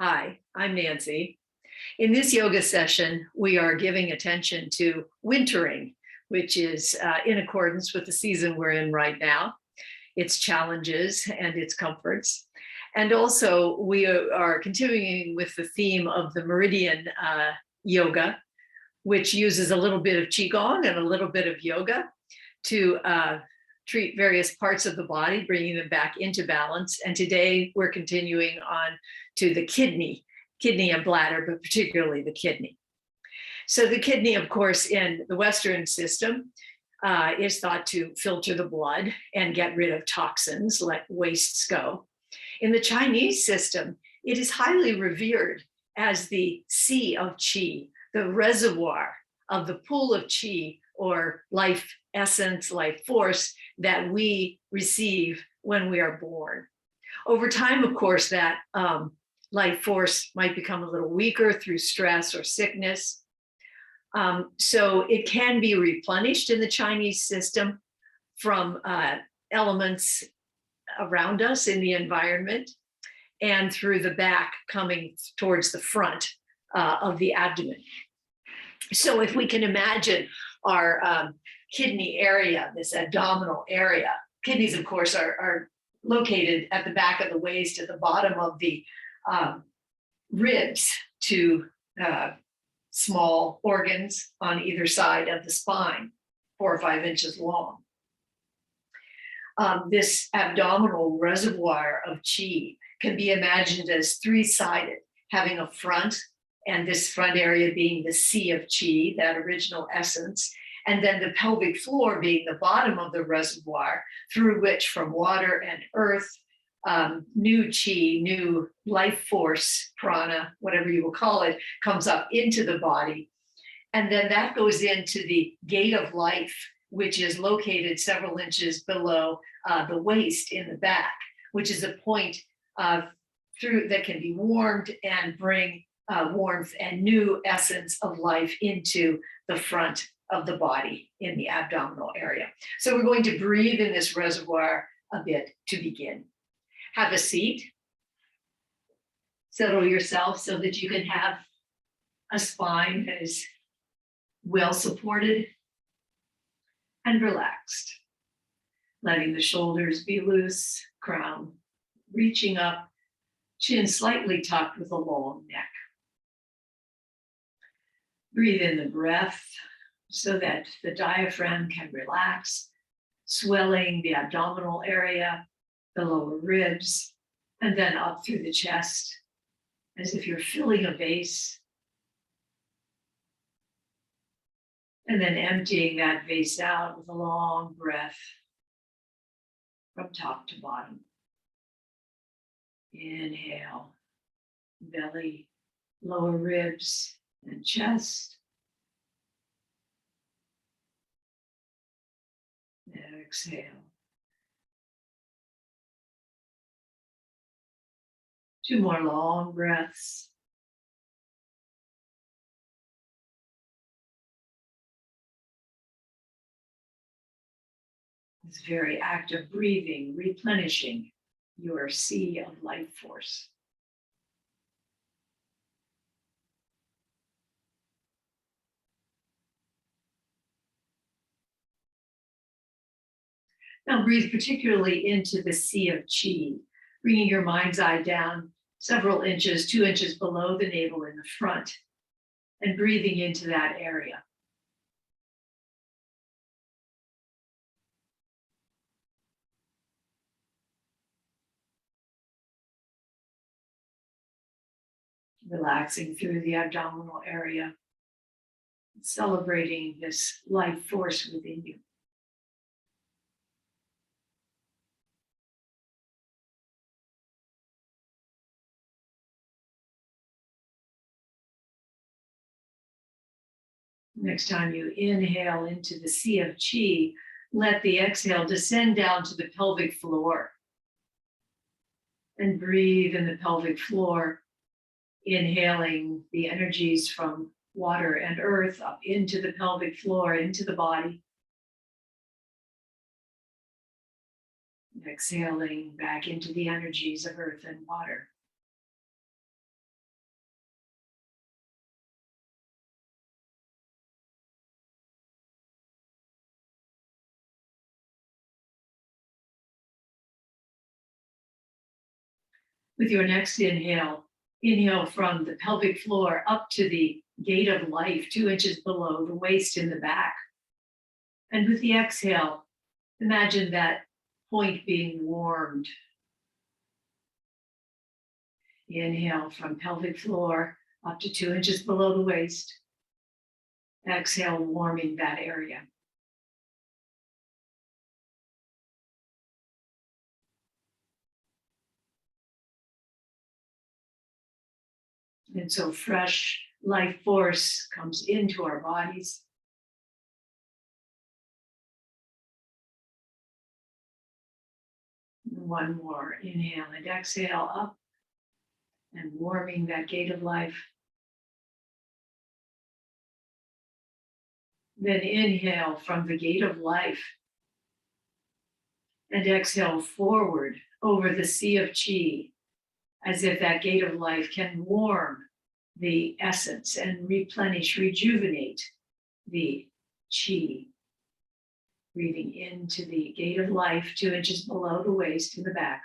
Hi, I'm Nancy. In this yoga session, we are giving attention to wintering, which is in accordance with the season we're in right now, its challenges and its comforts. And also, we are continuing with the theme of the Meridian Yoga, which uses a little bit of qigong and a little bit of yoga to treat various parts of the body, bringing them back into balance. And today we're continuing on to the kidney and bladder, but particularly the kidney. So the kidney, of course, in the Western system is thought to filter the blood and get rid of toxins, let wastes go. In the Chinese system, it is highly revered as the sea of qi, the reservoir of the pool of qi, or life essence, life force that we receive when we are born. Over time, of course, that life force might become a little weaker through stress or sickness. So it can be replenished in the Chinese system from elements around us in the environment and through the back coming towards the front of the abdomen. So if we can imagine our kidney area, this abdominal area, kidneys, of course, are located at the back of the waist, at the bottom of the ribs, to small organs on either side of the spine, 4 or 5 inches long. This abdominal reservoir of qi can be imagined as 3-sided, having a front, and this front area being the sea of qi, that original essence, and then the pelvic floor being the bottom of the reservoir, through which, from water and earth, new qi, new life force, prana, whatever you will call it, comes up into the body. And then that goes into the gate of life, which is located several inches below the waist in the back, which is a point through that can be warmed and bring warmth and new essence of life into the front of the body in the abdominal area. So we're going to breathe in this reservoir a bit to begin. Have a seat. Settle yourself so that you can have a spine that is well supported and relaxed. Letting the shoulders be loose, crown reaching up, chin slightly tucked with a long neck. Breathe in the breath so that the diaphragm can relax, swelling the abdominal area, the lower ribs, and then up through the chest, as if you're filling a vase. And then emptying that vase out with a long breath from top to bottom. Inhale, belly, lower ribs, and chest. Exhale. 2 more long breaths. This very active breathing, replenishing your sea of life force. Now breathe particularly into the sea of qi, bringing your mind's eye down several inches, 2 inches below the navel in the front, and breathing into that area. Relaxing through the abdominal area, celebrating this life force within you. Next time you inhale into the sea of qi, let the exhale descend down to the pelvic floor. And breathe in the pelvic floor, inhaling the energies from water and earth up into the pelvic floor, into the body. Exhaling back into the energies of earth and water. With your next inhale, inhale from the pelvic floor up to the gate of life, 2 inches below the waist in the back. And with the exhale, imagine that point being warmed. Inhale from pelvic floor up to 2 inches below the waist. Exhale, warming that area. And so fresh life force comes into our bodies. One more inhale and exhale up and warming that gate of life. Then inhale from the gate of life and exhale forward over the sea of qi, as if that gate of life can warm the essence and replenish, rejuvenate the qi. Breathing into the gate of life, 2 inches below the waist in the back.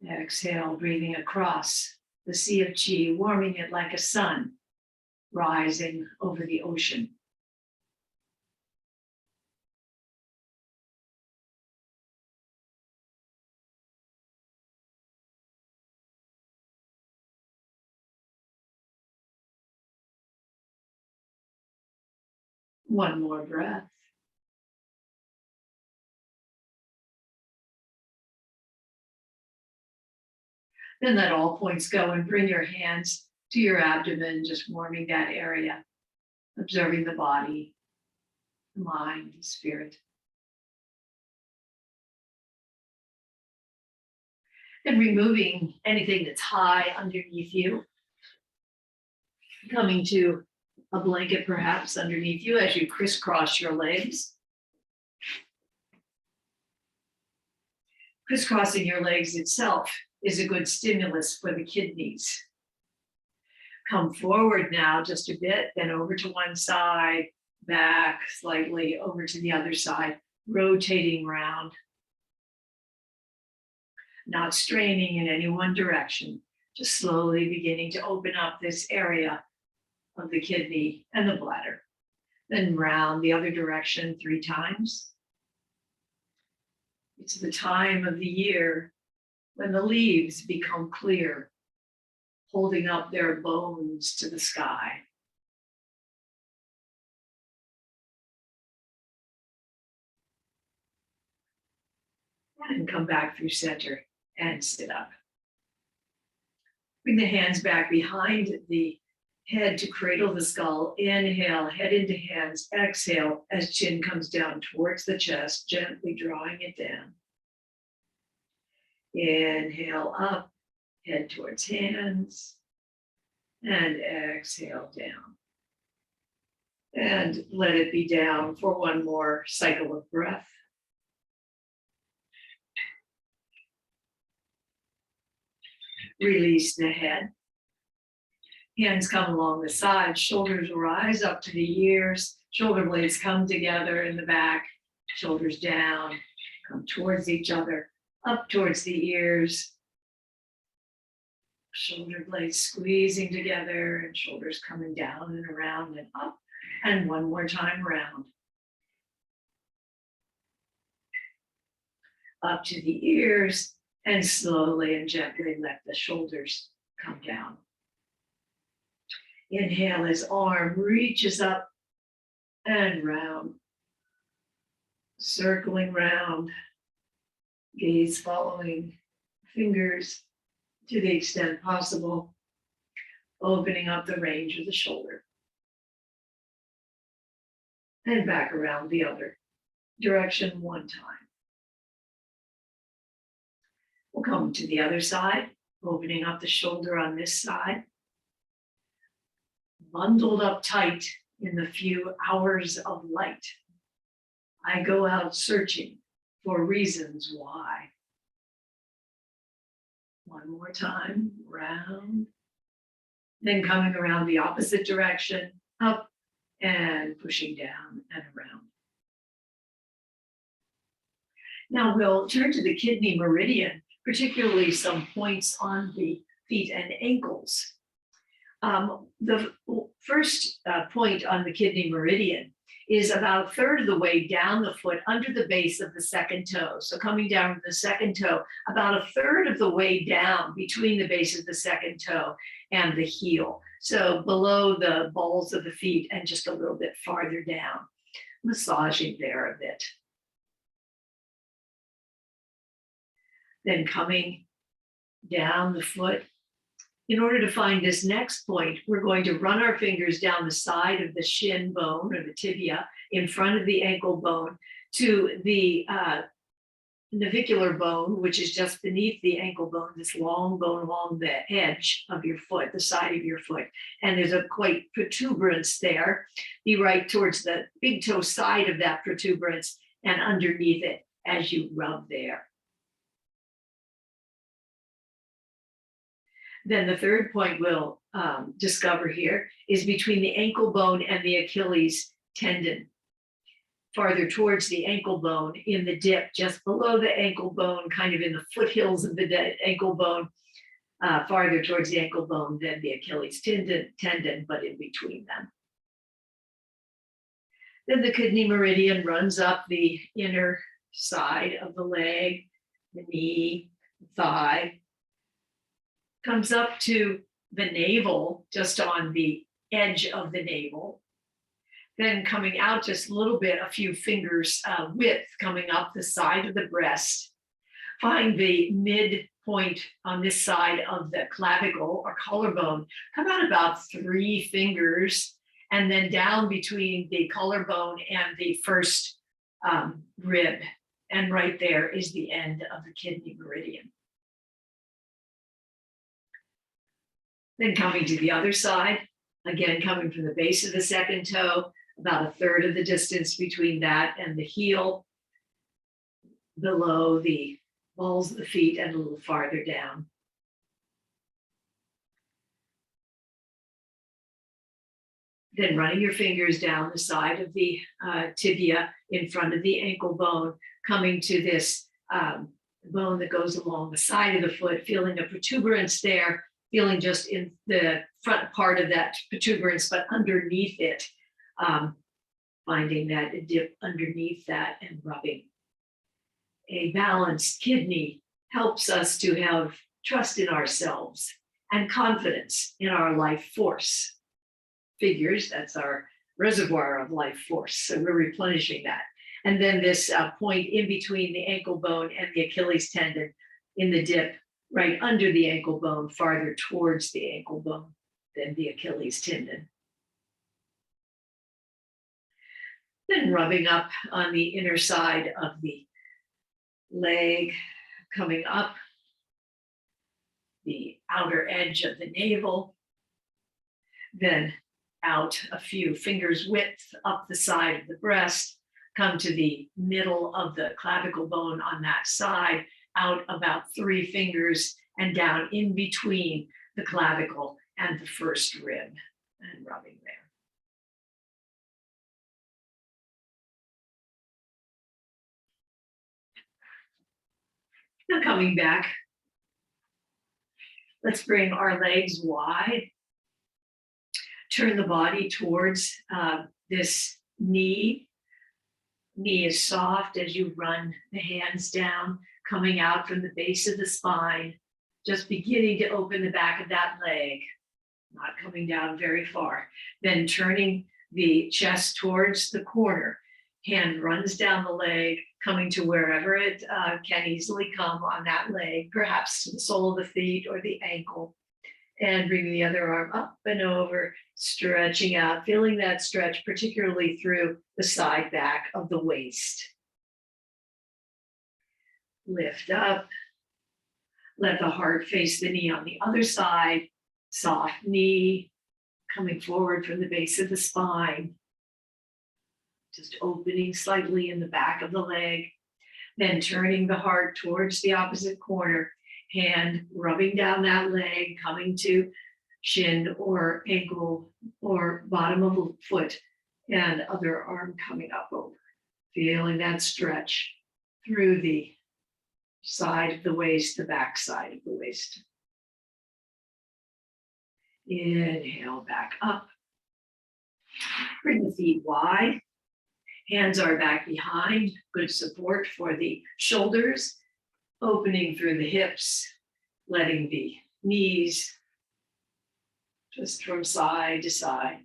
Exhale, breathing across the sea of qi, warming it like a sun rising over the ocean. One more breath. Then let all points go and bring your hands to your abdomen, just warming that area, observing the body, the mind, the spirit. And removing anything that's high underneath you, coming to a blanket perhaps underneath you as you crisscross your legs. Crisscrossing your legs itself is a good stimulus for the kidneys. Come forward now just a bit, then over to one side, back slightly over to the other side, rotating round. Not straining in any one direction, just slowly beginning to open up this area of the kidney and the bladder. Then round the other direction 3 times. It's the time of the year when the leaves become clear, holding up their bones to the sky. And come back through center and sit up. Bring the hands back behind the head to cradle the skull. Inhale, head into hands. Exhale as chin comes down towards the chest, gently drawing it down. Inhale up, head towards hands. And exhale down. And let it be down for one more cycle of breath. Release the head. Hands come along the sides, shoulders rise up to the ears, shoulder blades come together in the back, shoulders down, come towards each other, up towards the ears, shoulder blades squeezing together and shoulders coming down and around and up, and one more time round. Up to the ears, and slowly and gently let the shoulders come down. Inhale as arm reaches up and round, circling round, gaze following, fingers to the extent possible, opening up the range of the shoulder. And back around the other direction one time. We'll come to the other side, opening up the shoulder on this side. Bundled up tight in the few hours of light. I go out searching for reasons why. One more time, round. Then coming around the opposite direction, up and pushing down and around. Now we'll turn to the kidney meridian, particularly some points on the feet and ankles. The first point on the kidney meridian is about a third of the way down the foot under the base of the second toe. So coming down from the second toe, about a third of the way down between the base of the second toe and the heel. So below the balls of the feet and just a little bit farther down, massaging there a bit. Then coming down the foot. In order to find this next point, we're going to run our fingers down the side of the shin bone or the tibia in front of the ankle bone to the navicular bone, which is just beneath the ankle bone, this long bone along the edge of your foot, the side of your foot. And there's a quite protuberance there. Be right towards the big toe side of that protuberance and underneath it as you rub there. Then the third point we'll discover here is between the ankle bone and the Achilles tendon. Farther towards the ankle bone in the dip, just below the ankle bone, kind of in the foothills of the ankle bone, farther towards the ankle bone than the Achilles tendon, but in between them. Then the kidney meridian runs up the inner side of the leg, the knee, the thigh, comes up to the navel, just on the edge of the navel. Then coming out just a little bit, a few fingers width, coming up the side of the breast. Find the midpoint on this side of the clavicle or collarbone. Come out about 3 fingers, and then down between the collarbone and the first rib. And right there is the end of the kidney meridian. Then coming to the other side, again, coming from the base of the second toe, about a third of the distance between that and the heel, below the balls of the feet and a little farther down. Then running your fingers down the side of the tibia in front of the ankle bone, coming to this bone that goes along the side of the foot, feeling a protuberance there, feeling just in the front part of that protuberance, but underneath it, finding that dip underneath that and rubbing. A balanced kidney helps us to have trust in ourselves and confidence in our life force. Figures, that's our reservoir of life force. So we're replenishing that. And then this point in between the ankle bone and the Achilles tendon in the dip, right under the ankle bone, farther towards the ankle bone than the Achilles tendon. Then rubbing up on the inner side of the leg, coming up the outer edge of the navel, then out a few fingers width up the side of the breast, come to the middle of the clavicle bone on that side, out about 3 fingers and down in between the clavicle and the first rib, and rubbing there. Now coming back, let's bring our legs wide. Turn the body towards this knee. Knee is soft as you run the hands down, coming out from the base of the spine, just beginning to open the back of that leg, not coming down very far. Then turning the chest towards the corner. Hand runs down the leg, coming to wherever it can easily come on that leg, perhaps to the sole of the feet or the ankle. And bring the other arm up and over, stretching out, feeling that stretch, particularly through the side back of the waist. Lift up, let the heart face the knee on the other side, soft knee, coming forward from the base of the spine, just opening slightly in the back of the leg, then turning the heart towards the opposite corner, hand rubbing down that leg, coming to shin or ankle or bottom of the foot, and other arm coming up over. Feeling that stretch through the side of the waist, the back side of the waist. Inhale, back up. Bring the feet wide. Hands are back behind. Good support for the shoulders. Opening through the hips. Letting the knees just from side to side.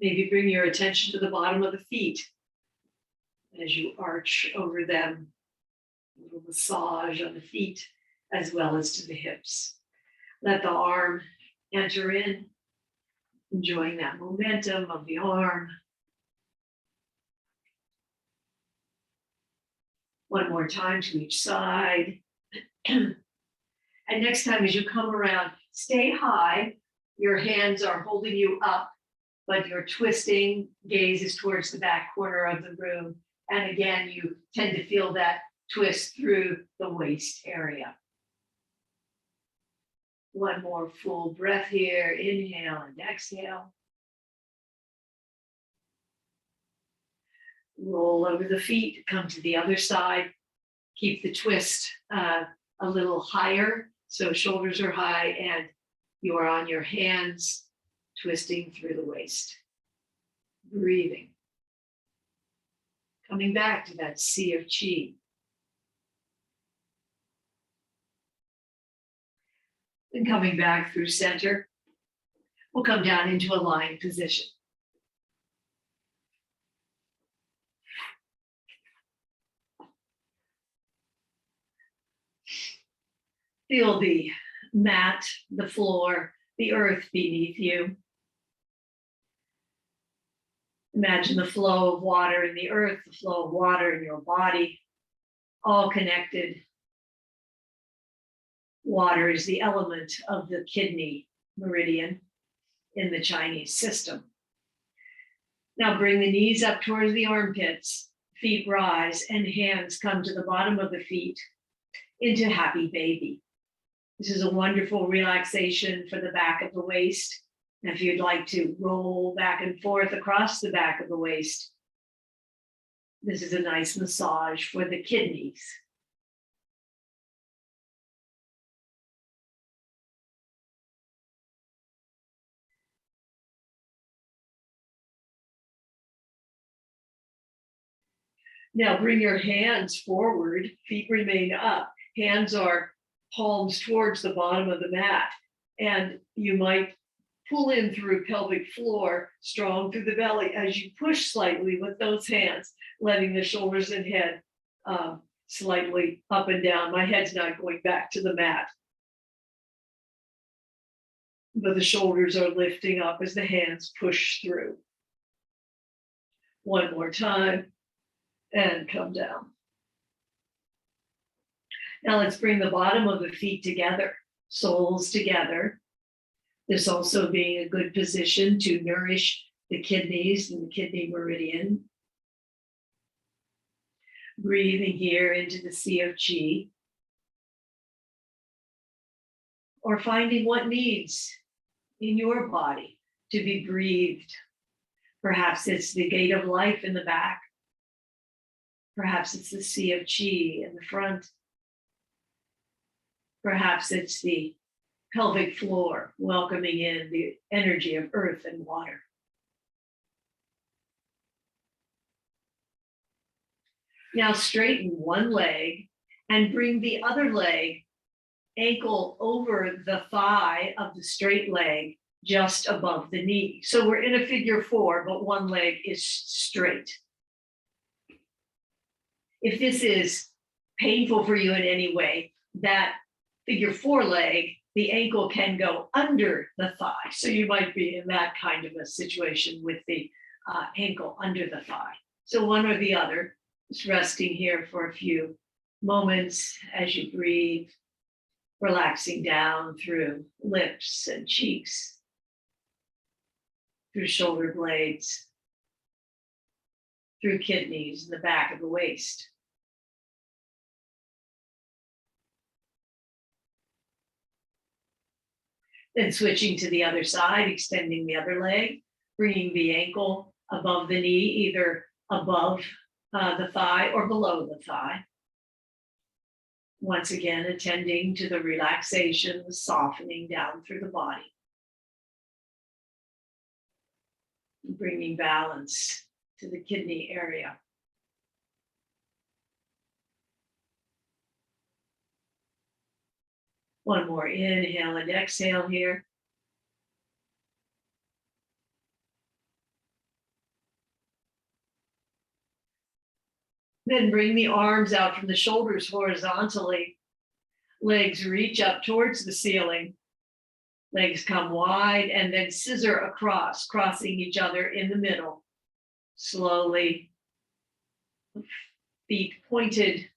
Maybe bring your attention to the bottom of the feet as you arch over them. A little massage on the feet as well as to the hips. Let the arm enter in, enjoying that momentum of the arm. One more time to each side. And next time as you come around, stay high. Your hands are holding you up, but your twisting gaze is towards the back corner of the room. And again, you tend to feel that twist through the waist area. One more full breath here. Inhale and exhale. Roll over the feet, come to the other side. Keep the twist a little higher, so shoulders are high and you are on your hands, twisting through the waist. Breathing. Coming back to that sea of qi. And coming back through center, we'll come down into a lying position. Feel the mat, the floor, the earth beneath you. Imagine the flow of water in the earth, the flow of water in your body, all connected. Water is the element of the kidney meridian in the Chinese system. Now bring the knees up towards the armpits, feet rise, and hands come to the bottom of the feet into happy baby. This is a wonderful relaxation for the back of the waist. And if you'd like to roll back and forth across the back of the waist, this is a nice massage for the kidneys. Now bring your hands forward, feet remain up. Hands are palms towards the bottom of the mat. And you might pull in through pelvic floor, strong through the belly as you push slightly with those hands, letting the shoulders and head slightly up and down. My head's not going back to the mat, but the shoulders are lifting up as the hands push through. One more time. And come down. Now let's bring the bottom of the feet together, soles together. This also being a good position to nourish the kidneys and the kidney meridian. Breathing here into the sea of qi. Or finding what needs in your body to be breathed. Perhaps it's the gate of life in the back. Perhaps it's the sea of qi in the front. Perhaps it's the pelvic floor welcoming in the energy of earth and water. Now straighten one leg and bring the other leg, ankle over the thigh of the straight leg, just above the knee. So we're in a figure four, but one leg is straight. If this is painful for you in any way, that figure four leg, the ankle can go under the thigh. So you might be in that kind of a situation with the ankle under the thigh. So one or the other, just resting here for a few moments as you breathe, relaxing down through lips and cheeks, through shoulder blades, through kidneys and the back of the waist. Then switching to the other side, extending the other leg, bringing the ankle above the knee, either above the thigh or below the thigh. Once again, attending to the relaxation, the softening down through the body. Bringing balance to the kidney area. One more inhale and exhale here. Then bring the arms out from the shoulders horizontally. Legs reach up towards the ceiling. Legs come wide and then scissor across, crossing each other in the middle. Slowly. Feet pointed.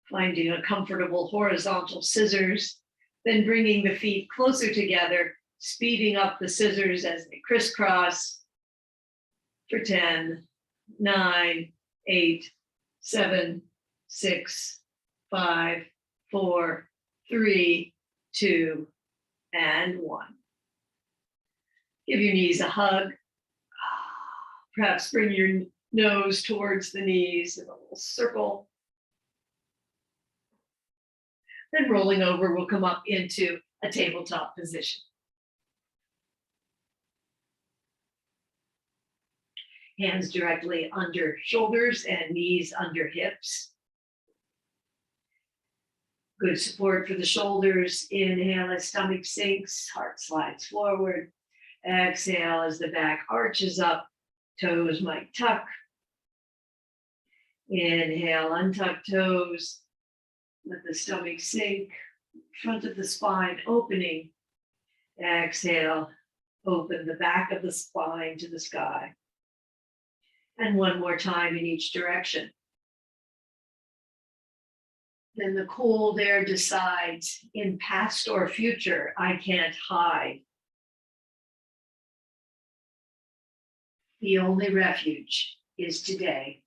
Finding a comfortable horizontal scissors. Then bringing the feet closer together, speeding up the scissors as they crisscross. For 10, 9, 8, 7, 6, 5, 4, 3, 2, and 1. Give your knees a hug. Perhaps bring your nose towards the knees in a little circle. Then rolling over, we'll come up into a tabletop position. Hands directly under shoulders and knees under hips. Good support for the shoulders. Inhale as stomach sinks, heart slides forward. Exhale as the back arches up, toes might tuck. Inhale, untuck toes. Let the stomach sink, front of the spine opening. Exhale, open the back of the spine to the sky. And one more time in each direction. Then the cold air decides, in past or future, I can't hide. The only refuge is today.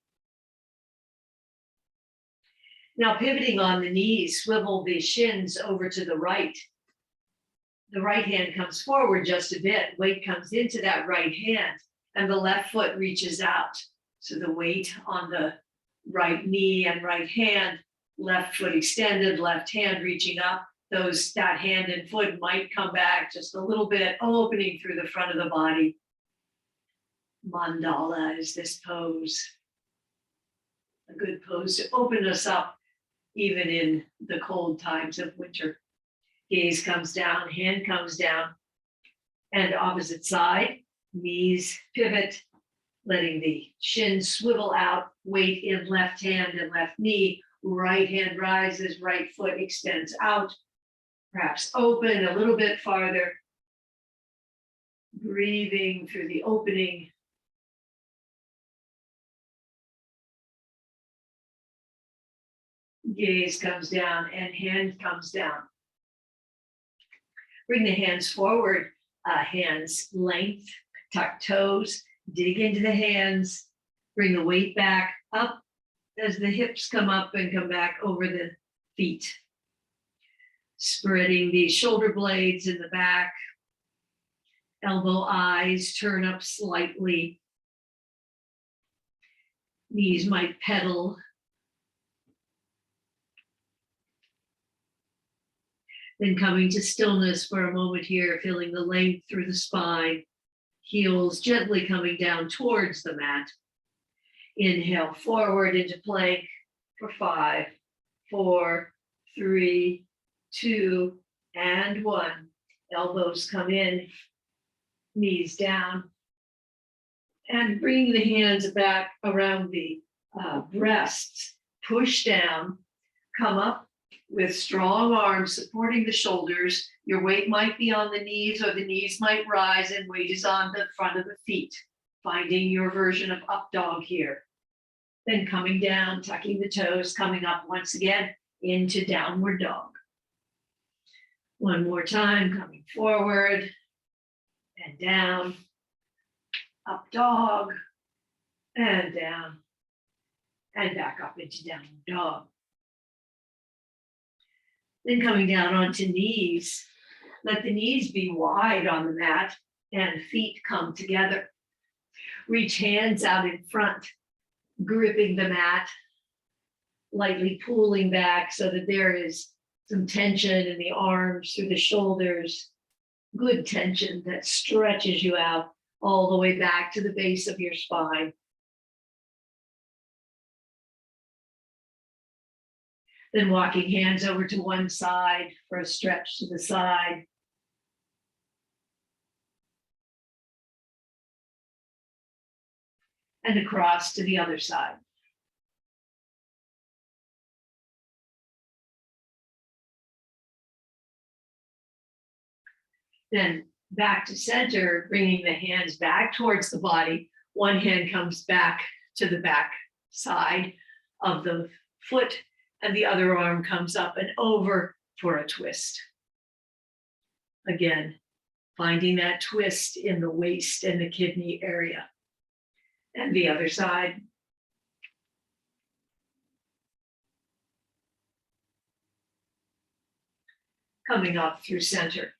Now pivoting on the knees, swivel the shins over to the right. The right hand comes forward just a bit. Weight comes into that right hand and the left foot reaches out. So the weight on the right knee and right hand, left foot extended, left hand reaching up. That hand and foot might come back just a little bit, opening through the front of the body. Mandala is this pose. A good pose to open us up even in the cold times of winter. Gaze comes down, hand comes down, and opposite side, knees pivot, letting the shins swivel out, weight in left hand and left knee, right hand rises, right foot extends out, perhaps open a little bit farther, breathing through the opening. Gaze comes down and hand comes down. Bring the hands forward, hands length, tuck toes, dig into the hands, bring the weight back up as the hips come up and come back over the feet. Spreading the shoulder blades in the back, elbow eyes turn up slightly. Knees might pedal. Then coming to stillness for a moment here, feeling the length through the spine, heels gently coming down towards the mat. Inhale forward into plank for 5, 4, 3, 2, and 1. Elbows come in, knees down, and bring the hands back around the breasts. Push down, come up with strong arms supporting the shoulders. Your weight might be on the knees or the knees might rise and weight is on the front of the feet. Finding your version of up dog here. Then coming down, tucking the toes, coming up once again into downward dog. One more time, coming forward and down, up dog and down and back up into downward dog. Then coming down onto knees, let the knees be wide on the mat and feet come together. Reach hands out in front, gripping the mat. lightly pulling back so that there is some tension in the arms, through the shoulders, good tension that stretches you out all the way back to the base of your spine. Then walking hands over to one side for a stretch to the side. And across to the other side. Then back to center, bringing the hands back towards the body. One hand comes back to the back side of the foot, and the other arm comes up and over for a twist. Again, finding that twist in the waist and the kidney area. And the other side. Coming up through center.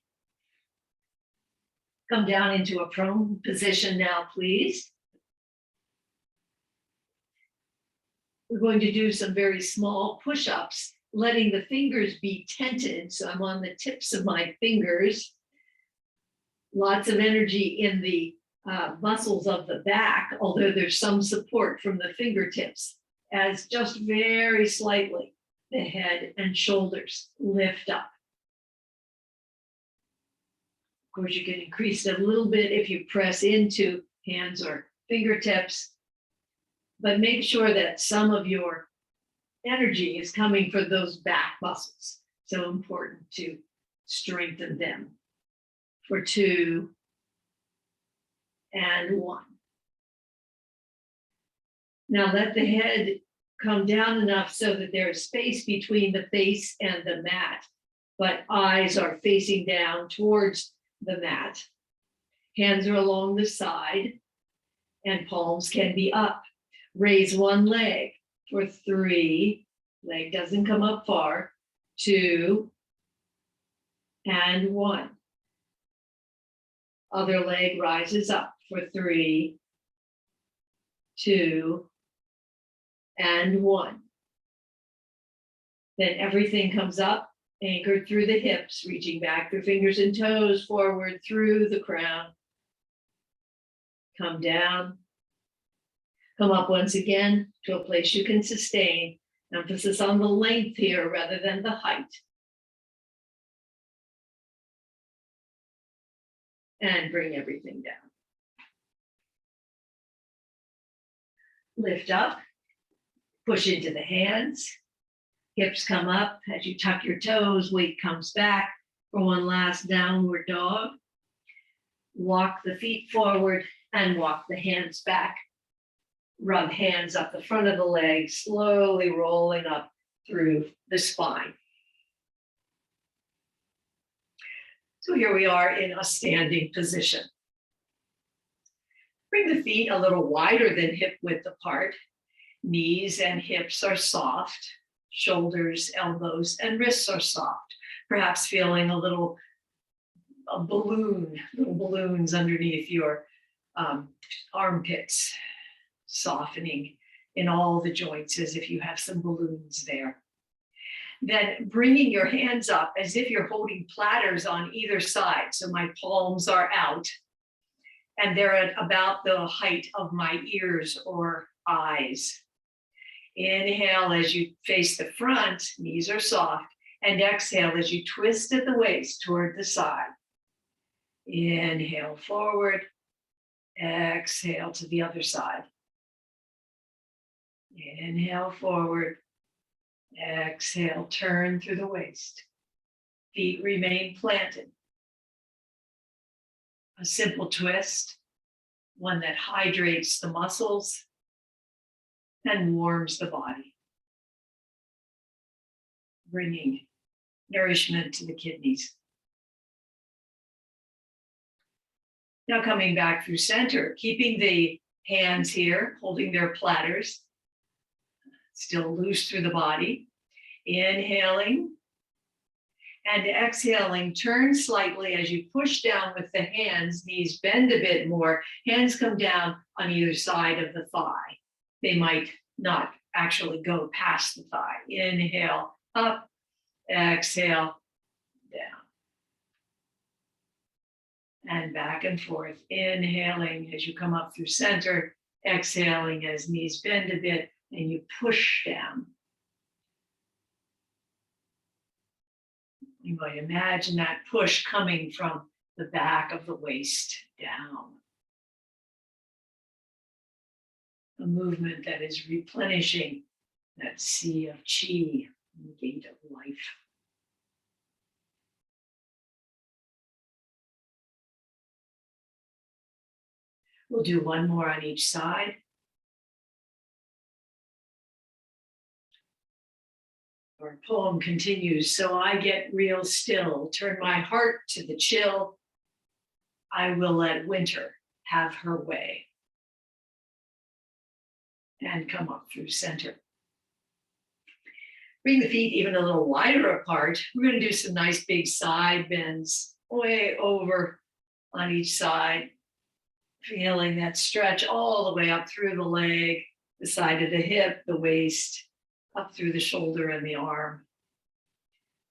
Come down into a prone position now, please. We're going to do some very small push-ups, letting the fingers be tented. So I'm on the tips of my fingers. Lots of energy in the muscles of the back, although there's some support from the fingertips, as just very slightly the head and shoulders lift up. Of course, you can increase it a little bit if you press into hands or fingertips, but make sure that some of your energy is coming from those back muscles. So important to strengthen them. For 2 and 1. Now let the head come down enough so that there is space between the face and the mat, but eyes are facing down towards the mat. Hands are along the side and palms can be up. Raise one leg for 3. Leg doesn't come up far. 2 and 1. Other leg rises up for 3, 2, and 1. Then everything comes up, anchored through the hips, reaching back through fingers and toes, forward through the crown. Come down. Come up once again to a place you can sustain. Emphasis on the length here rather than the height. And bring everything down. Lift up, push into the hands, hips come up as you tuck your toes, weight comes back for one last downward dog. Walk the feet forward and walk the hands back. Rub hands up the front of the legs, slowly rolling up through the spine. So here we are in a standing position. Bring the feet a little wider than hip width apart. Knees and hips are soft. Shoulders, elbows, and wrists are soft. Perhaps feeling little balloons underneath your armpits, softening in all the joints as if you have some balloons there. Then bringing your hands up as if you're holding platters on either side. So my palms are out and they're at about the height of my ears or eyes. Inhale as you face the front, knees are soft, and exhale as you twist at the waist toward the side. Inhale forward, exhale to the other side. Inhale forward. Exhale, turn through the waist. Feet remain planted. A simple twist, one that hydrates the muscles and warms the body, bringing nourishment to the kidneys. Now coming back through center, keeping the hands here, holding their platters, still loose through the body. Inhaling and exhaling, turn slightly as you push down with the hands, knees bend a bit more, hands come down on either side of the thigh. They might not actually go past the thigh. Inhale, up, exhale, down. And back and forth, inhaling as you come up through center, exhaling as knees bend a bit, and you push down. You might imagine that push coming from the back of the waist down. A movement that is replenishing that sea of qi, the gate of life. We'll do one more on each side. Our poem continues, so I get real still, turn my heart to the chill. I will let winter have her way. And come up through center. Bring the feet even a little wider apart. We're going to do some nice big side bends way over on each side. Feeling that stretch all the way up through the leg, the side of the hip, the waist, up through the shoulder and the arm.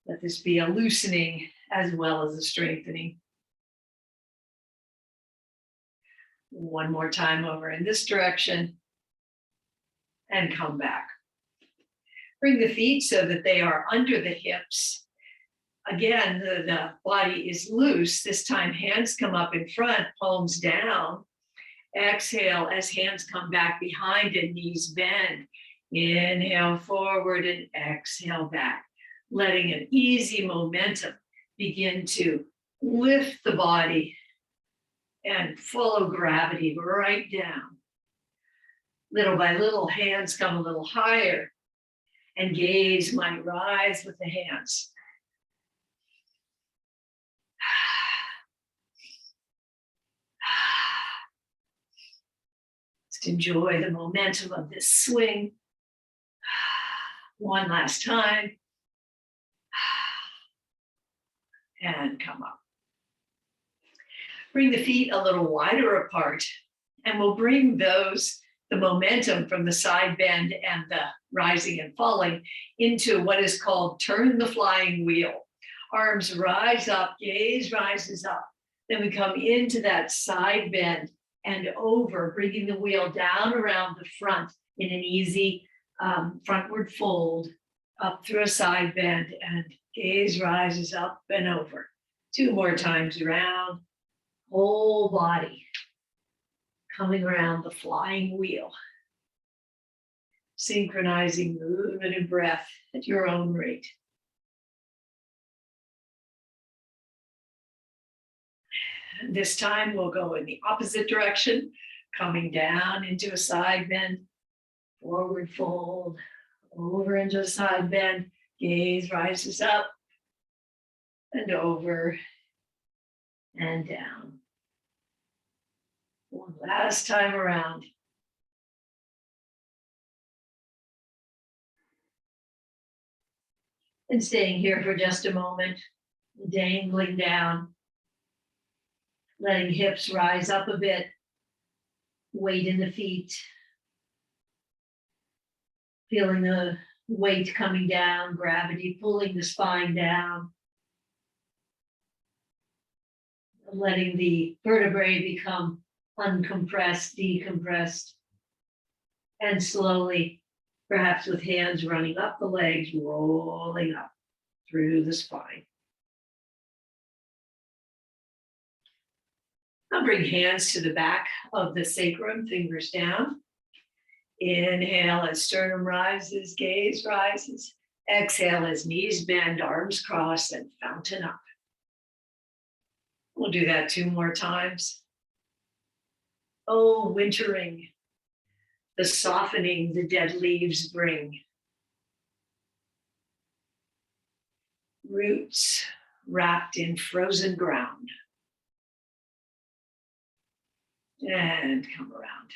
Let this be a loosening as well as a strengthening. One more time over in this direction and come back. Bring the feet so that they are under the hips. Again, the body is loose. This time hands come up in front, palms down. Exhale as hands come back behind and knees bend. Inhale forward and exhale back. Letting an easy momentum begin to lift the body and follow gravity right down. Little by little, hands come a little higher and gaze might rise with the hands. Just enjoy the momentum of this swing. One last time. And come up. Bring the feet a little wider apart, and we'll bring the momentum from the side bend and the rising and falling into what is called turn the flying wheel. Arms rise up, gaze rises up. Then we come into that side bend and over, bringing the wheel down around the front in an easy frontward fold, up through a side bend, and gaze rises up and over. 2 more times around, whole body coming around the flying wheel, synchronizing movement and breath at your own rate. And this time we'll go in the opposite direction, coming down into a side bend, forward fold, over into a side bend, gaze rises up and over and down. One last time around. And staying here for just a moment, dangling down, letting hips rise up a bit, weight in the feet, feeling the weight coming down, gravity pulling the spine down, letting the vertebrae become uncompressed, decompressed, and slowly, perhaps with hands running up the legs, rolling up through the spine. Now bring hands to the back of the sacrum, fingers down. Inhale as sternum rises, gaze rises. Exhale as knees bend, arms cross, and fountain up. We'll do that 2 more times. Oh, wintering, the softening the dead leaves bring. Roots wrapped in frozen ground. And come around.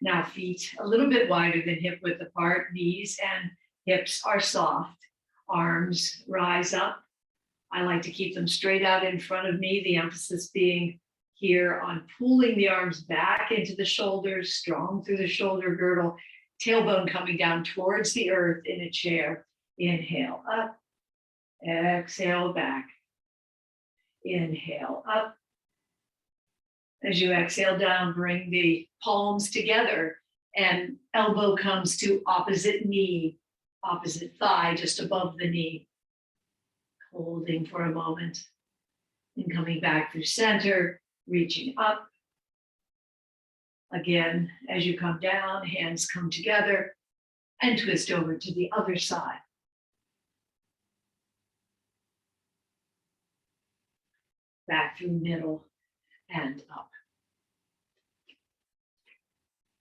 Now feet a little bit wider than hip width apart, knees and hips are soft. Arms rise up. I like to keep them straight out in front of me, the emphasis being here on pulling the arms back into the shoulders, strong through the shoulder girdle, tailbone coming down towards the earth in a chair. Inhale up, exhale back. Inhale up. As you exhale down, bring the palms together and elbow comes to opposite knee, opposite thigh, just above the knee. Holding for a moment and coming back through center, reaching up. Again, as you come down, hands come together and twist over to the other side. Back through middle and up.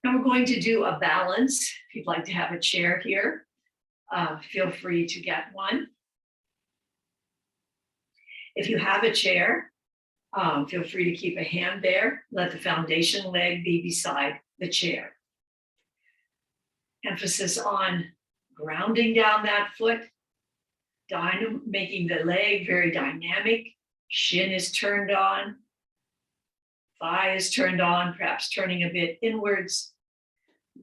Now we're going to do a balance. If you'd like to have a chair here, feel free to get one. If you have a chair, feel free to keep a hand there. Let the foundation leg be beside the chair. Emphasis on grounding down that foot, making the leg very dynamic. Shin is turned on, thigh is turned on, perhaps turning a bit inwards,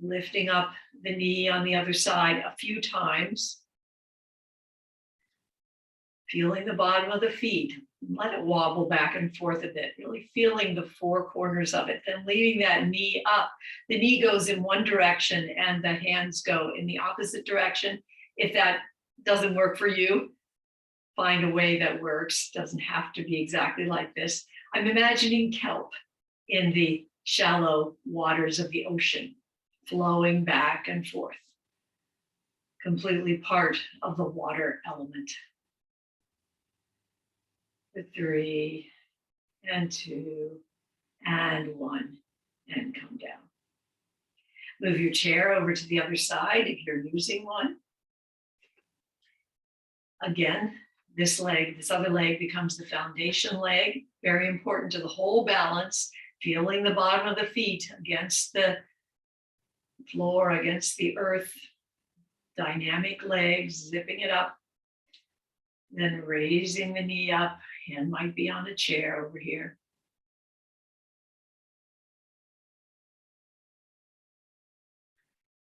lifting up the knee on the other side a few times. Feeling the bottom of the feet, let it wobble back and forth a bit, really feeling the four corners of it, then leaving that knee up. The knee goes in one direction and the hands go in the opposite direction. If that doesn't work for you, find a way that works. Doesn't have to be exactly like this. I'm imagining kelp in the shallow waters of the ocean, flowing back and forth, completely part of the water element. The 3 and 2 and 1 and come down. Move your chair over to the other side if you're using one. Again, this other leg becomes the foundation leg, very important to the whole balance, feeling the bottom of the feet against the floor, against the earth, dynamic legs, zipping it up, then raising the knee up. Hand might be on a chair over here.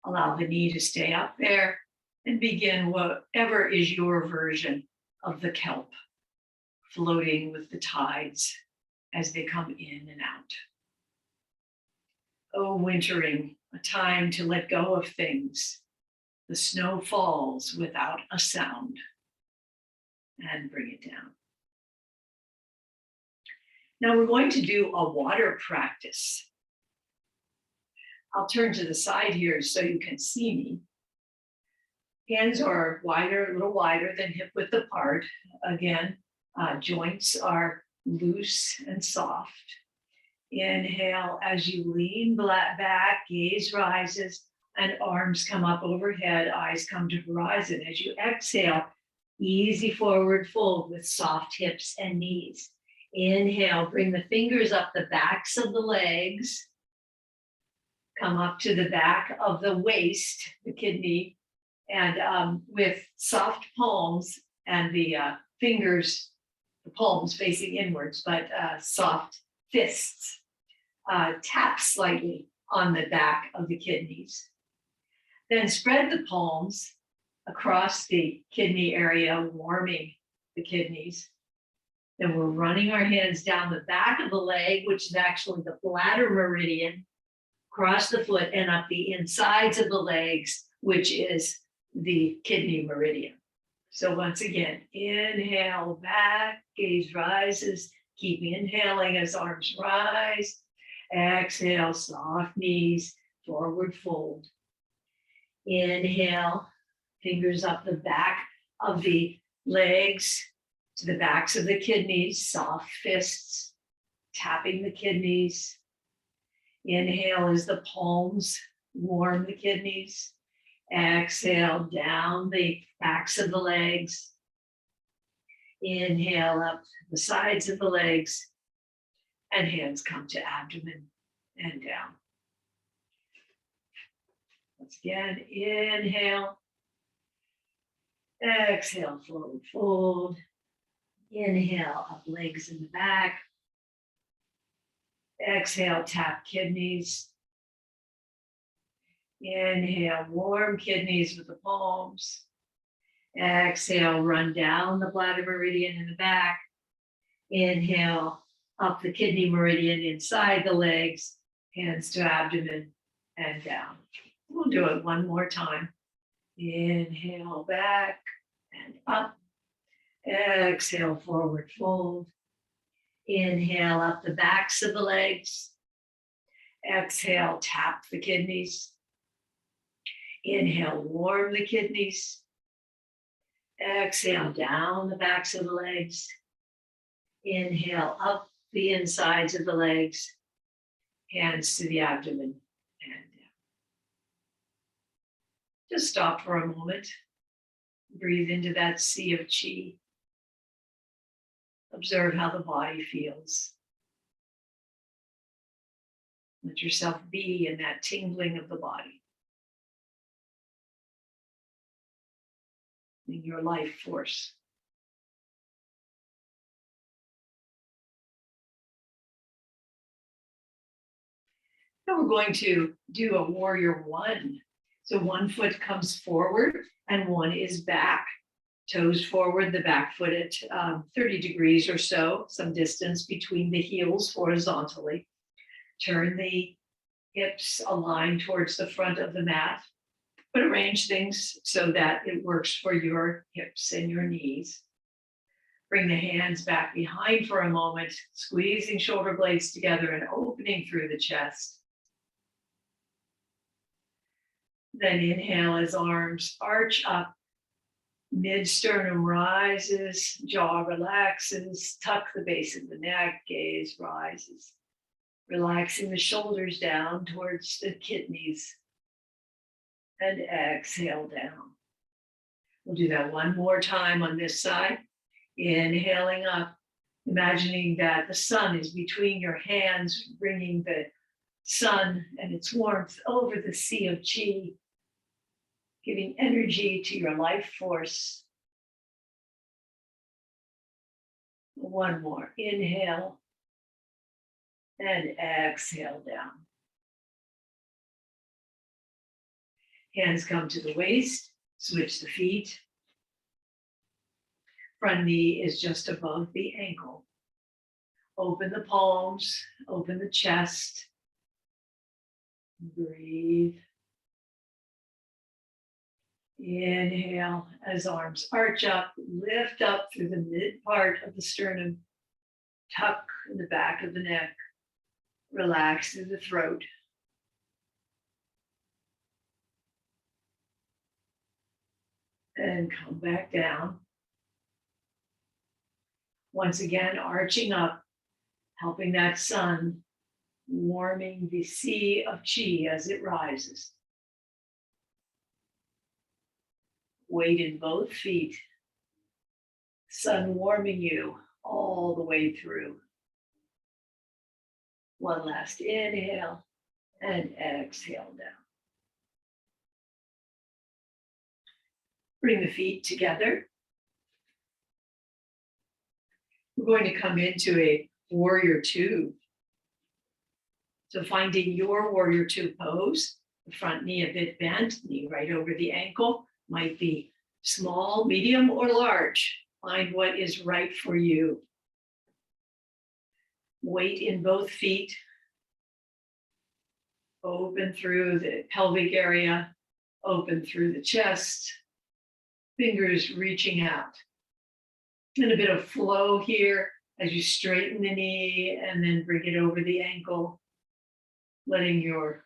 Allow the knee to stay up there and begin whatever is your version of the kelp, floating with the tides as they come in and out. Oh, wintering, a time to let go of things. The snow falls without a sound. And bring it down. Now we're going to do a water practice. I'll turn to the side here so you can see me. Hands are wider, a little wider than hip width apart. Again, joints are loose and soft. Inhale as you lean back, gaze rises, and arms come up overhead, eyes come to horizon. As you exhale, easy forward fold with soft hips and knees. Inhale, bring the fingers up the backs of the legs. Come up to the back of the waist, the kidney, and with soft palms and the fingers, the palms facing inwards, but soft fists. Tap slightly on the back of the kidneys. Then spread the palms across the kidney area, warming the kidneys. Then we're running our hands down the back of the leg, which is actually the bladder meridian, across the foot and up the insides of the legs, which is the kidney meridian. So once again, inhale back, gaze rises, keep inhaling as arms rise. Exhale, soft knees, forward fold. Inhale, fingers up the back of the legs to the backs of the kidneys, soft fists, tapping the kidneys. Inhale as the palms warm the kidneys. Exhale down the backs of the legs. Inhale up the sides of the legs, and hands come to abdomen and down. Once again, inhale. Exhale, forward fold. Inhale, up legs in the back. Exhale, tap kidneys. Inhale, warm kidneys with the palms. Exhale, run down the bladder meridian in the back. Inhale, up the kidney meridian inside the legs, hands to abdomen and down. We'll do it one more time. Inhale, back and up. Exhale, forward fold. Inhale, up the backs of the legs. Exhale, tap the kidneys. Inhale, warm the kidneys. Exhale, down the backs of the legs. Inhale, up the insides of the legs. Hands to the abdomen and down. Just stop for a moment. Breathe into that sea of chi. Observe how the body feels. Let yourself be in that tingling of the body. In your life force. Now we're going to do a warrior one. So one foot comes forward and one is back. Toes forward, the back foot at 30 degrees or so, some distance between the heels horizontally. Turn the hips aligned towards the front of the mat, but arrange things so that it works for your hips and your knees. Bring the hands back behind for a moment, squeezing shoulder blades together and opening through the chest. Then inhale as arms arch up, mid-sternum rises, jaw relaxes, tuck the base of the neck, gaze rises. Relaxing the shoulders down towards the kidneys. And exhale down. We'll do that one more time on this side. Inhaling up, imagining that the sun is between your hands, bringing the sun and its warmth over the sea of chi, giving energy to your life force. One more. Inhale and exhale down. Hands come to the waist, switch the feet. Front knee is just above the ankle. Open the palms, open the chest. Breathe. Inhale as arms arch up, lift up through the mid part of the sternum, tuck in the back of the neck, relax through the throat. And come back down. Once again, arching up, helping that sun, warming the sea of chi as it rises. Weight in both feet. Sun warming you all the way through. One last inhale and exhale down. Bring the feet together. We're going to come into a warrior two. So finding your warrior two pose, the front knee a bit bent, knee right over the ankle, might be small, medium, or large. Find what is right for you. Weight in both feet. Open through the pelvic area, open through the chest. Fingers reaching out. And a bit of flow here as you straighten the knee and then bring it over the ankle, letting your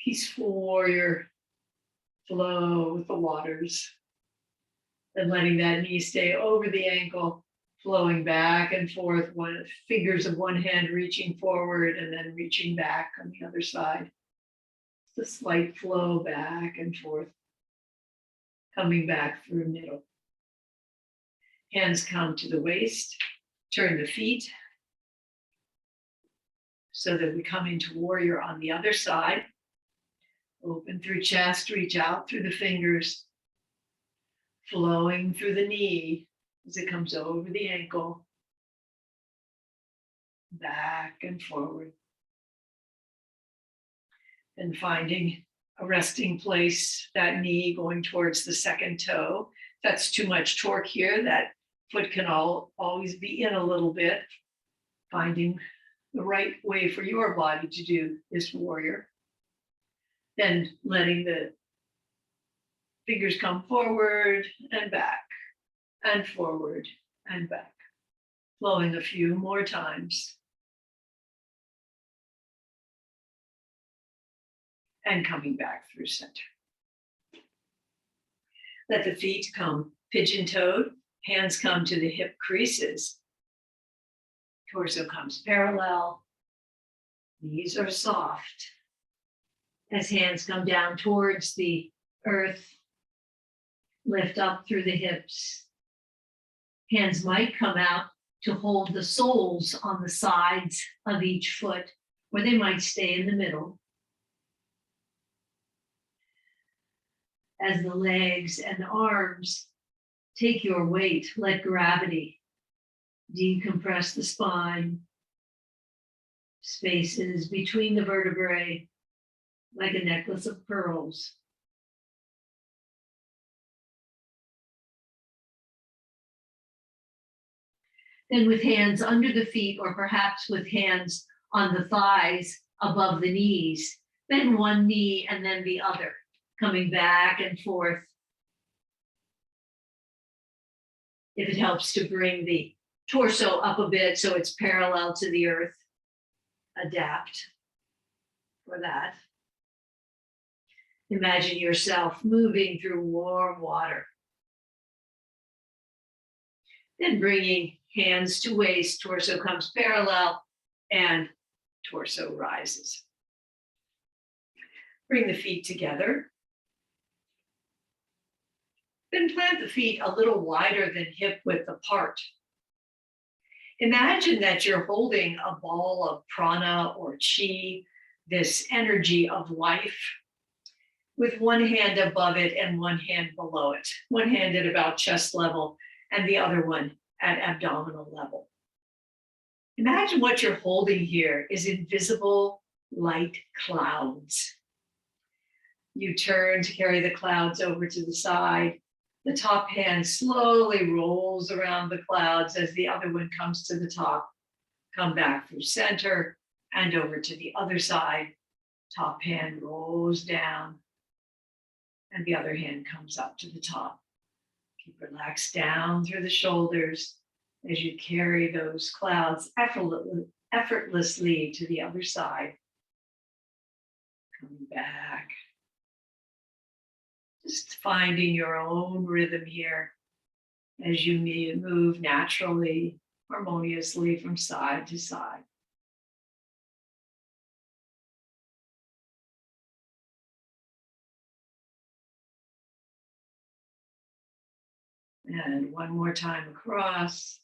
peaceful warrior flow with the waters. Then letting that knee stay over the ankle, flowing back and forth, fingers of one hand reaching forward and then reaching back on the other side. It's a slight flow back and forth, coming back through middle. Hands come to the waist, turn the feet so that we come into warrior on the other side. Open through chest, reach out through the fingers, flowing through the knee as it comes over the ankle, back and forward. And finding a resting place, that knee going towards the second toe. If that's too much torque here, that foot can always be in a little bit, finding the right way for your body to do this warrior. Then letting the fingers come forward and back, and forward and back. Flowing a few more times. And coming back through center. Let the feet come pigeon-toed, hands come to the hip creases. Torso comes parallel, knees are soft. As hands come down towards the earth, lift up through the hips. Hands might come out to hold the soles on the sides of each foot, or they might stay in the middle. As the legs and arms take your weight, let gravity decompress the spine, spaces between the vertebrae like a necklace of pearls. Then with hands under the feet, or perhaps with hands on the thighs above the knees, bend one knee and then the other, coming back and forth. If it helps to bring the torso up a bit so it's parallel to the earth, adapt for that. Imagine yourself moving through warm water. Then bringing hands to waist, torso comes parallel, and torso rises. Bring the feet together. Then plant the feet a little wider than hip width apart. Imagine that you're holding a ball of prana or chi, this energy of life, with one hand above it and one hand below it. One hand at about chest level and the other one at abdominal level. Imagine what you're holding here is invisible light clouds. You turn to carry the clouds over to the side. The top hand slowly rolls around the clouds as the other one comes to the top. Come back through center and over to the other side. Top hand rolls down and the other hand comes up to the top. Keep relaxed down through the shoulders as you carry those clouds effortlessly to the other side. Coming back. Just finding your own rhythm here as you move naturally, harmoniously from side to side. And one more time across.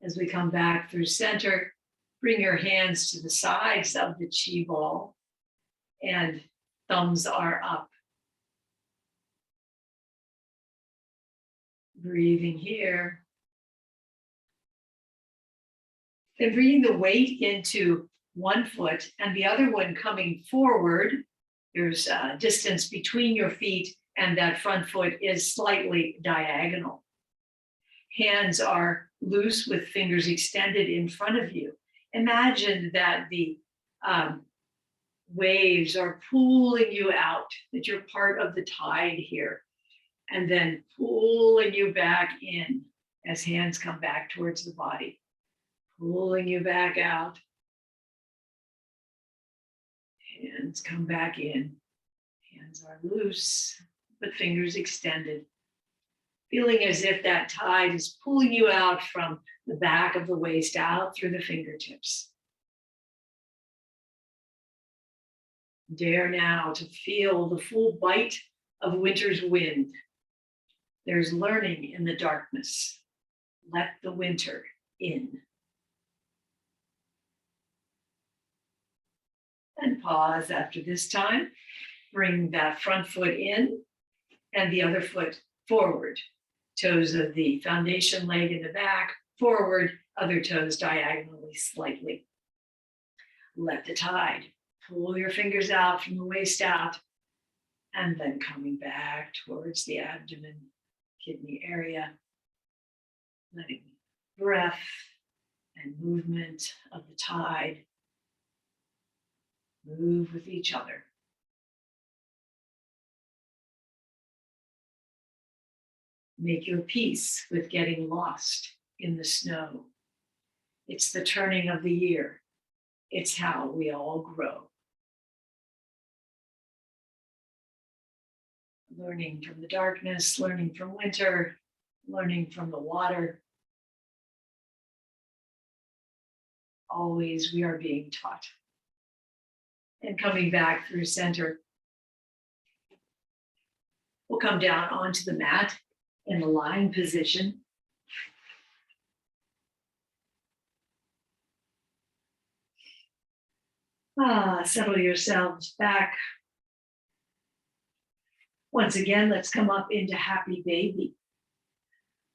As we come back through center, bring your hands to the sides of the chi ball and thumbs are up. Breathing here. Then bringing the weight into one foot and the other one coming forward. There's a distance between your feet and that front foot is slightly diagonal. Hands are loose with fingers extended in front of you. Imagine that the waves are pulling you out, that you're part of the tide here, and then pulling you back in as hands come back towards the body, pulling you back out. Hands come back in. Hands are loose, but fingers extended. Feeling as if that tide is pulling you out from the back of the waist out through the fingertips. Dare now to feel the full bite of winter's wind. There's learning in the darkness. Let the winter in. And pause after this time. Bring that front foot in and the other foot forward. Toes of the foundation leg in the back, forward, other toes diagonally slightly. Let the tide Pull your fingers out from the waist out, and then coming back towards the abdomen, kidney area, letting breath and movement of the tide move with each other. Make your peace with getting lost in the snow. It's the turning of the year. It's how we all grow. Learning from the darkness, learning from winter, learning from the water. Always we are being taught. And coming back through center, we'll come down onto the mat in the lying position. Settle yourselves back. Once again, let's come up into happy baby.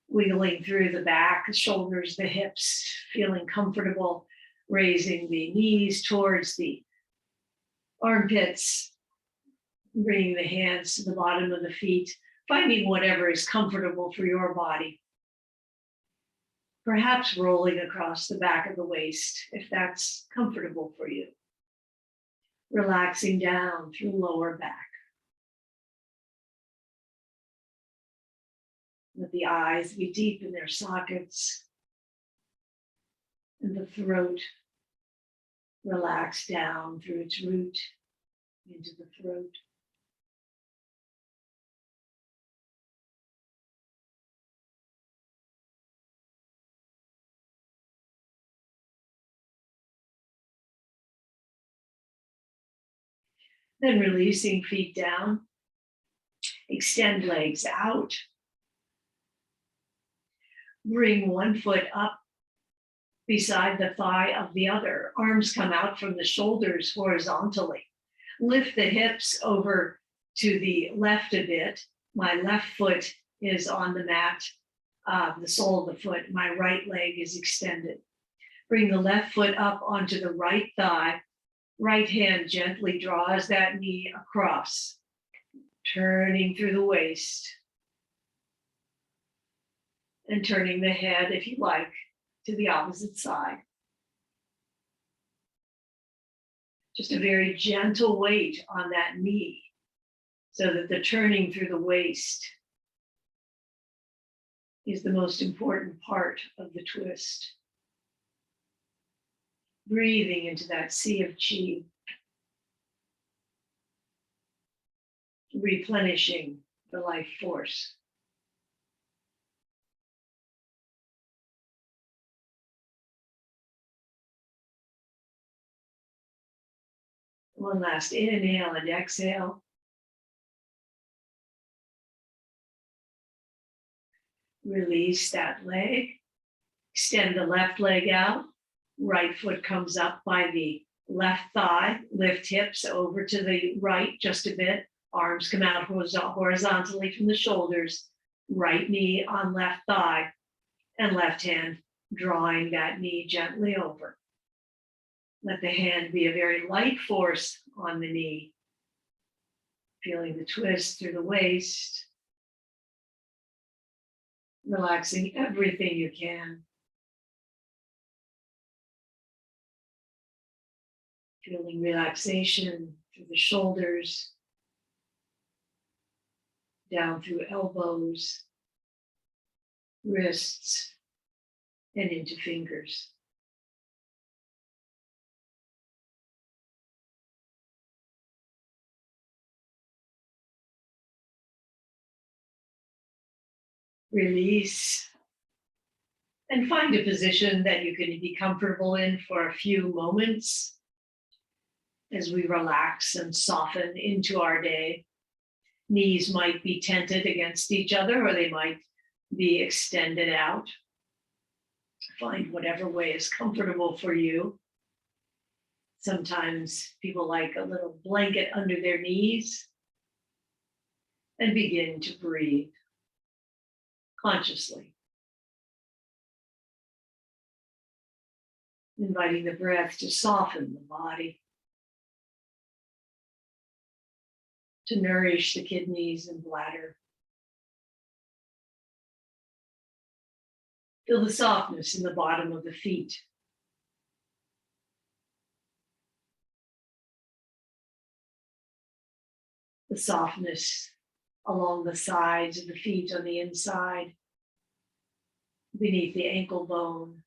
Wiggling through the back, the shoulders, the hips, feeling comfortable, raising the knees towards the armpits, bringing the hands to the bottom of the feet, finding whatever is comfortable for your body. Perhaps rolling across the back of the waist, if that's comfortable for you. Relaxing down through lower back. Let the eyes be deep in their sockets, and the throat relax down through its root into the throat. Then releasing feet down, extend legs out. Bring one foot up beside the thigh of the other. Arms come out from the shoulders horizontally. Lift the hips over to the left a bit. My left foot is on the mat, the sole of the foot. My right leg is extended. Bring the left foot up onto the right thigh. Right hand gently draws that knee across, turning through the waist. And turning the head, if you like, to the opposite side. Just a very gentle weight on that knee so that the turning through the waist is the most important part of the twist. Breathing into that sea of chi, replenishing the life force. One last inhale and exhale. Release that leg. Extend the left leg out. Right foot comes up by the left thigh. Lift hips over to the right just a bit. Arms come out horizontally from the shoulders. Right knee on left thigh. And left hand drawing that knee gently over. Let the hand be a very light force on the knee. Feeling the twist through the waist. Relaxing everything you can. Feeling relaxation through the shoulders, down through elbows, wrists, and into fingers. Release and find a position that you can be comfortable in for a few moments as we relax and soften into our day. Knees might be tented against each other or they might be extended out. Find whatever way is comfortable for you. Sometimes people like a little blanket under their knees. And begin to breathe consciously. Inviting the breath to soften the body. to nourish the kidneys and bladder. Feel the softness in the bottom of the feet. The softness along the sides of the feet on the inside, beneath the ankle bone,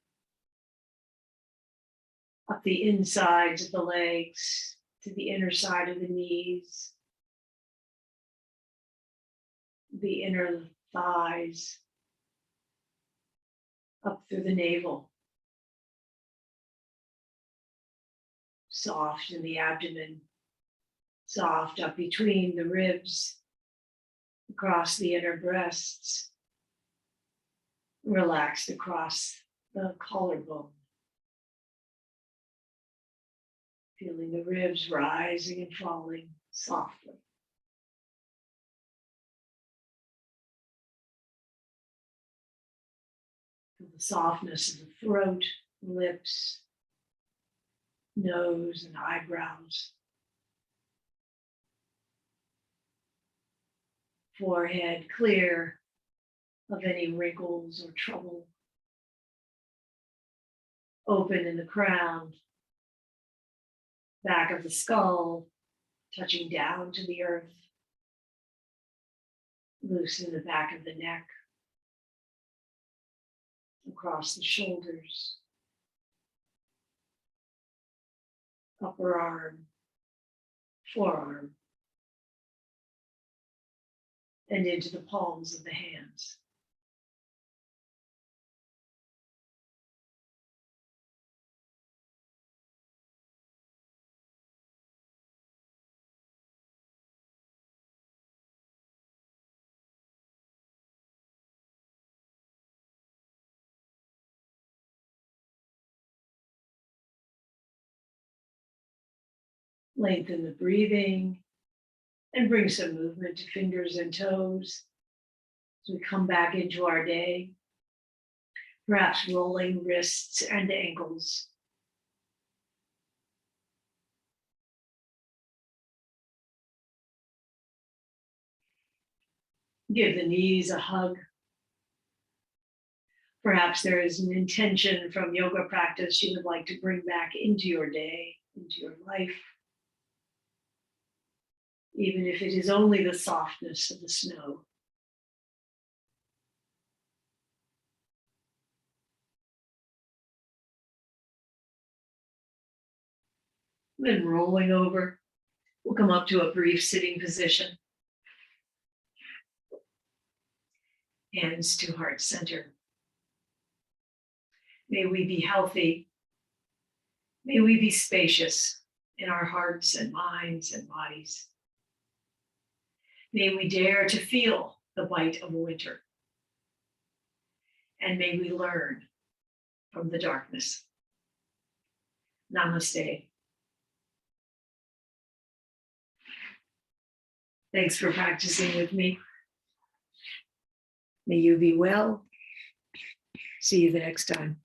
up the insides of the legs to the inner side of the knees, the inner thighs, up through the navel, soft in the abdomen, soft up between the ribs, across the inner breasts, relaxed across the collarbone. Feeling the ribs rising and falling softly. Feel the softness of the throat, lips, nose, and eyebrows. Forehead clear of any wrinkles or trouble. Open in the crown. Back of the skull, touching down to the earth. Loosen the back of the neck. Across the shoulders. Upper arm, forearm, and into the palms of the hands. Lengthen the breathing and bring some movement to fingers and toes as we come back into our day. Perhaps rolling wrists and ankles. Give the knees a hug. Perhaps there is an intention from yoga practice you would like to bring back into your day, into your life. Even if it is only the softness of the snow. Then rolling over, we'll come up to a brief sitting position. Hands to heart center. May we be healthy. May we be spacious in our hearts and minds and bodies. May we dare to feel the bite of winter. And may we learn from the darkness. Namaste. Thanks for practicing with me. May you be well. See you the next time.